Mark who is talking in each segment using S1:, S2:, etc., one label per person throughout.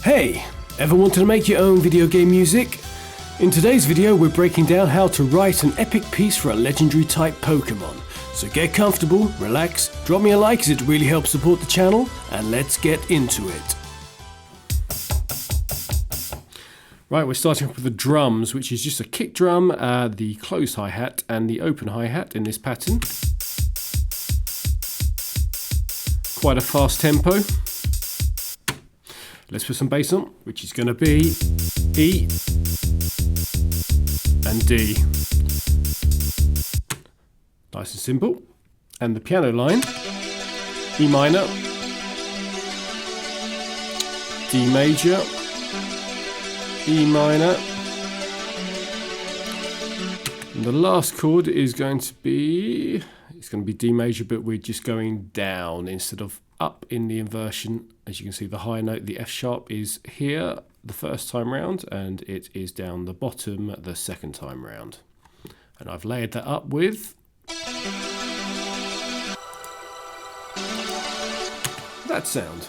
S1: Hey, ever wanted to make your own video game music? In today's video we're breaking down how to write an epic piece for a legendary type Pokémon. So get comfortable, relax, drop me a like as it really helps support the channel, and let's get into it. Right, we're starting off with the drums, which is just a kick drum, the closed hi-hat and the open hi-hat in this pattern. Quite a fast tempo. Let's put some bass on, which is going to be E and D. Nice and simple. And the piano line, E minor, D major, E minor. And the last chord is going to be, it's going to be D major, but we're just going down instead of up in the inversion. As you can see, the high note, the F sharp, is here the first time round, and it is down the bottom the second time round. And I've layered that up with that sound.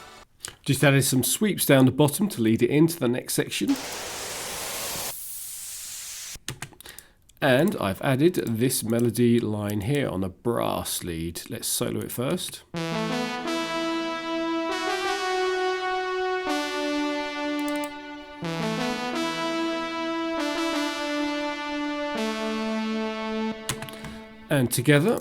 S1: Just added some sweeps down the bottom to lead it into the next section. And I've added this melody line here on a brass lead. Let's solo it first. And together.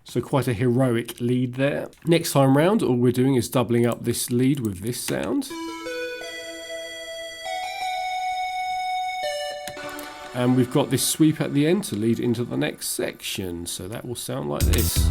S1: So quite a heroic lead there. Next time round, all we're doing is doubling up this lead with this sound. And we've got this sweep at the end to lead into the next section. So that will sound like this.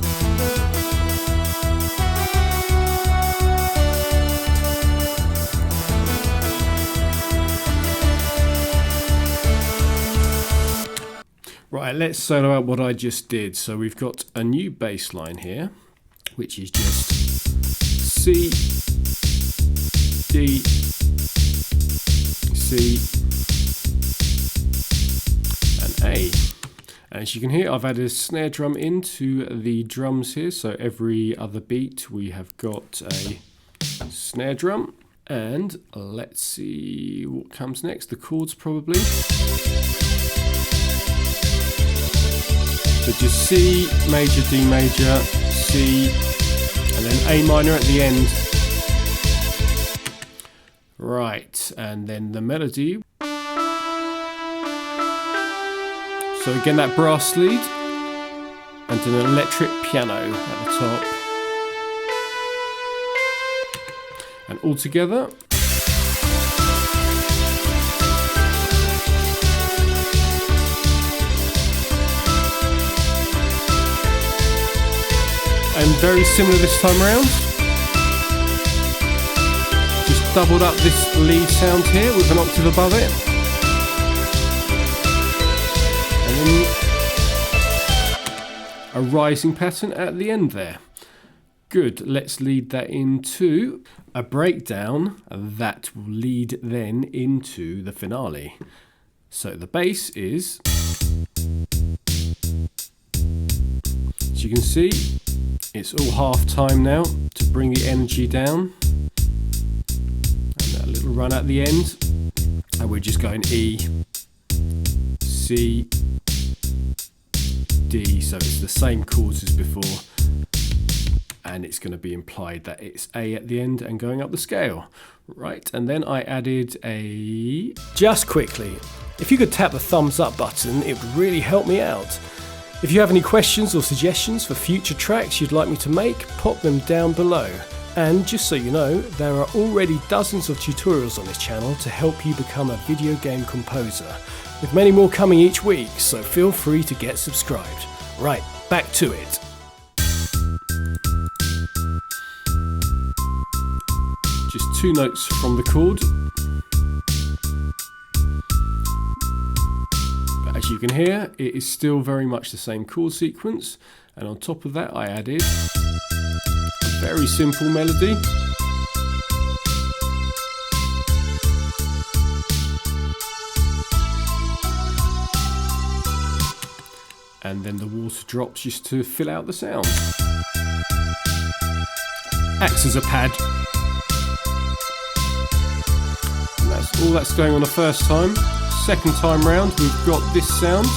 S1: Right, let's solo out what I just did. So we've got a new bass line here, which is just C, D, C, and A. And as you can hear, I've added a snare drum into the drums here. So every other beat we have got a snare drum. And let's see what comes next. The chords probably. So just C, major, D major, C, and then A minor at the end. Right, and then the melody. So again, that brass lead, and an electric piano at the top. And all together. And very similar this time around. Just doubled up this lead sound here with an octave above it. And then a rising pattern at the end there. Good, let's lead that into a breakdown that will lead then into the finale. So the bass is, as you can see, it's all half time now to bring the energy down. And that little run at the end. And we're just going E, C, D. So it's the same chords as before. And it's going to be implied that it's A at the end and going up the scale. Right, and then I added a... Just quickly, if you could tap the thumbs up button, it would really help me out. If you have any questions or suggestions for future tracks you'd like me to make, pop them down below. And just so you know, there are already dozens of tutorials on this channel to help you become a video game composer, with many more coming each week, so feel free to get subscribed. Right, back to it. Just two notes from the chord. As you can hear, it is still very much the same chord sequence, and on top of that I added a very simple melody. and then the water drops just to fill out the sound. Acts as a pad. And that's all that's going on the first time. Second time round, we've got this sound.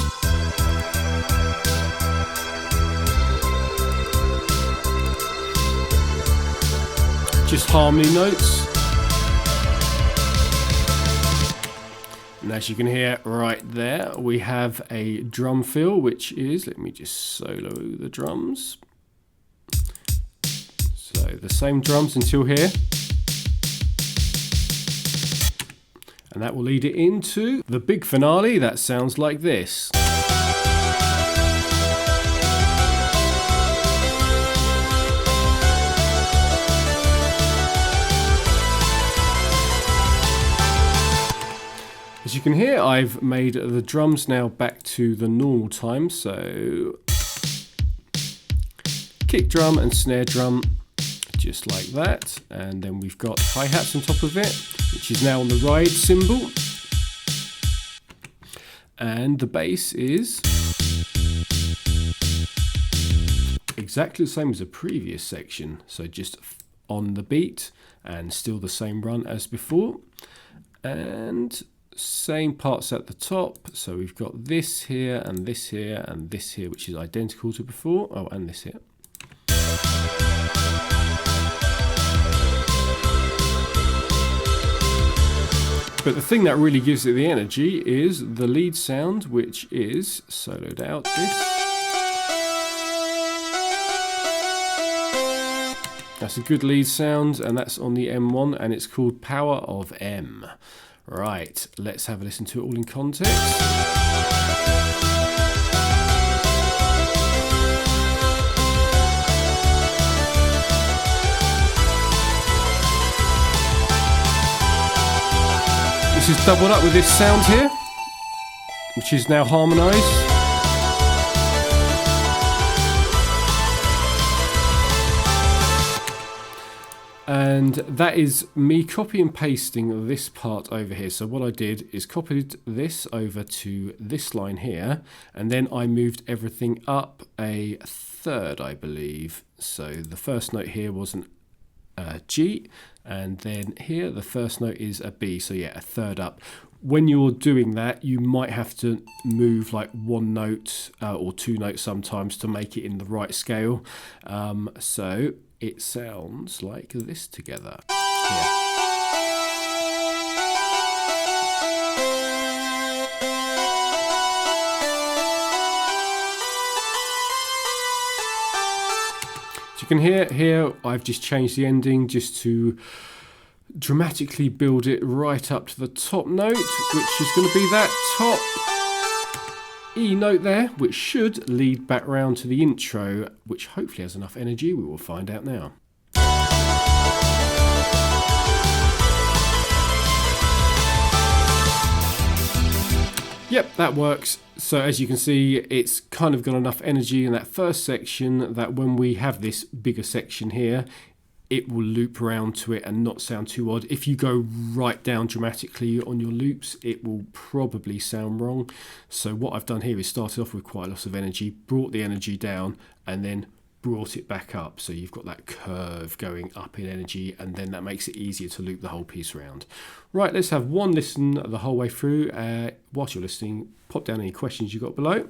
S1: Just harmony notes. And as you can hear right there, we have a drum fill, which is, let me just solo the drums. So the same drums until here. And that will lead it into the big finale that sounds like this. As you can hear, I've made the drums now back to the normal time, so kick drum and snare drum, just like that. And then we've got hi-hats on top of it, which is now on the ride cymbal. And the bass is exactly the same as the previous section, so just on the beat and still the same run as before. And same parts at the top, so we've got this here and this here and this here, which is identical to before. Oh, and this here. But the thing that really gives it the energy is the lead sound, which is soloed out this. That's a good lead sound, and that's on the M1, and it's called Power of M. Right, let's have a listen to it all in context. This is doubled up with this sound here, which is now harmonised. And that is me copy and pasting this part over here. So what I did is copied this over to this line here, and then I moved everything up a third, I believe. So the first note here was an G, and then here the first note is a B, so yeah, a third up. When you're doing that, you might have to move like one note or two notes sometimes to make it in the right scale. So it sounds like this together. Yeah. So you can hear here, I've just changed the ending just to dramatically build it right up to the top note, which is going to be that top E note there, which should lead back round to the intro, which hopefully has enough energy. We will find out now. Yep, that works. So as you can see, it's kind of got enough energy in that first section that when we have this bigger section here, it will loop around to it and not sound too odd. If you go right down dramatically on your loops, it will probably sound wrong. So what I've done here is started off with quite a lot of energy, brought the energy down, and then brought it back up. So you've got that curve going up in energy, and then that makes it easier to loop the whole piece around. Right, let's have one listen the whole way through. Whilst you're listening, pop down any questions you've got below.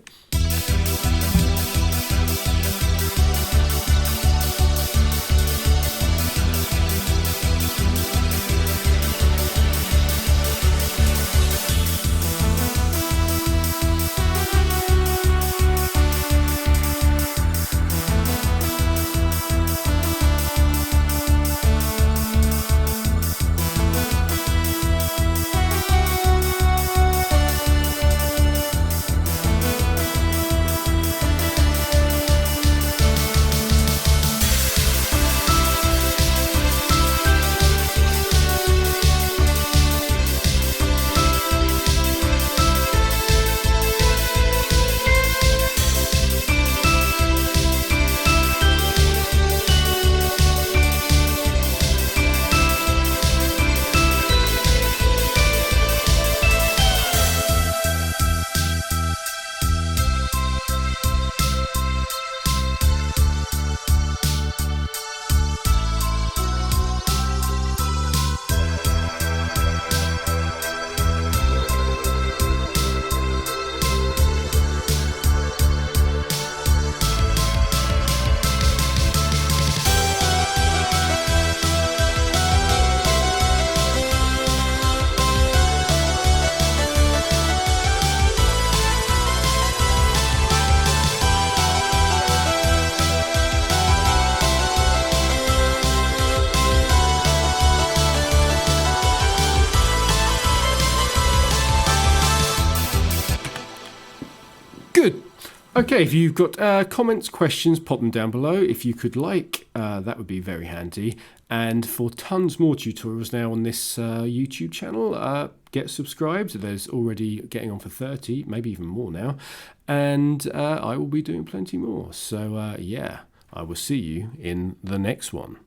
S1: Good. Okay, if you've got comments, questions, pop them down below. If you could like, that would be very handy. And for tons more tutorials now on this YouTube channel, get subscribed. There's already getting on for 30, maybe even more now. And I will be doing plenty more. So yeah, I will see you in the next one.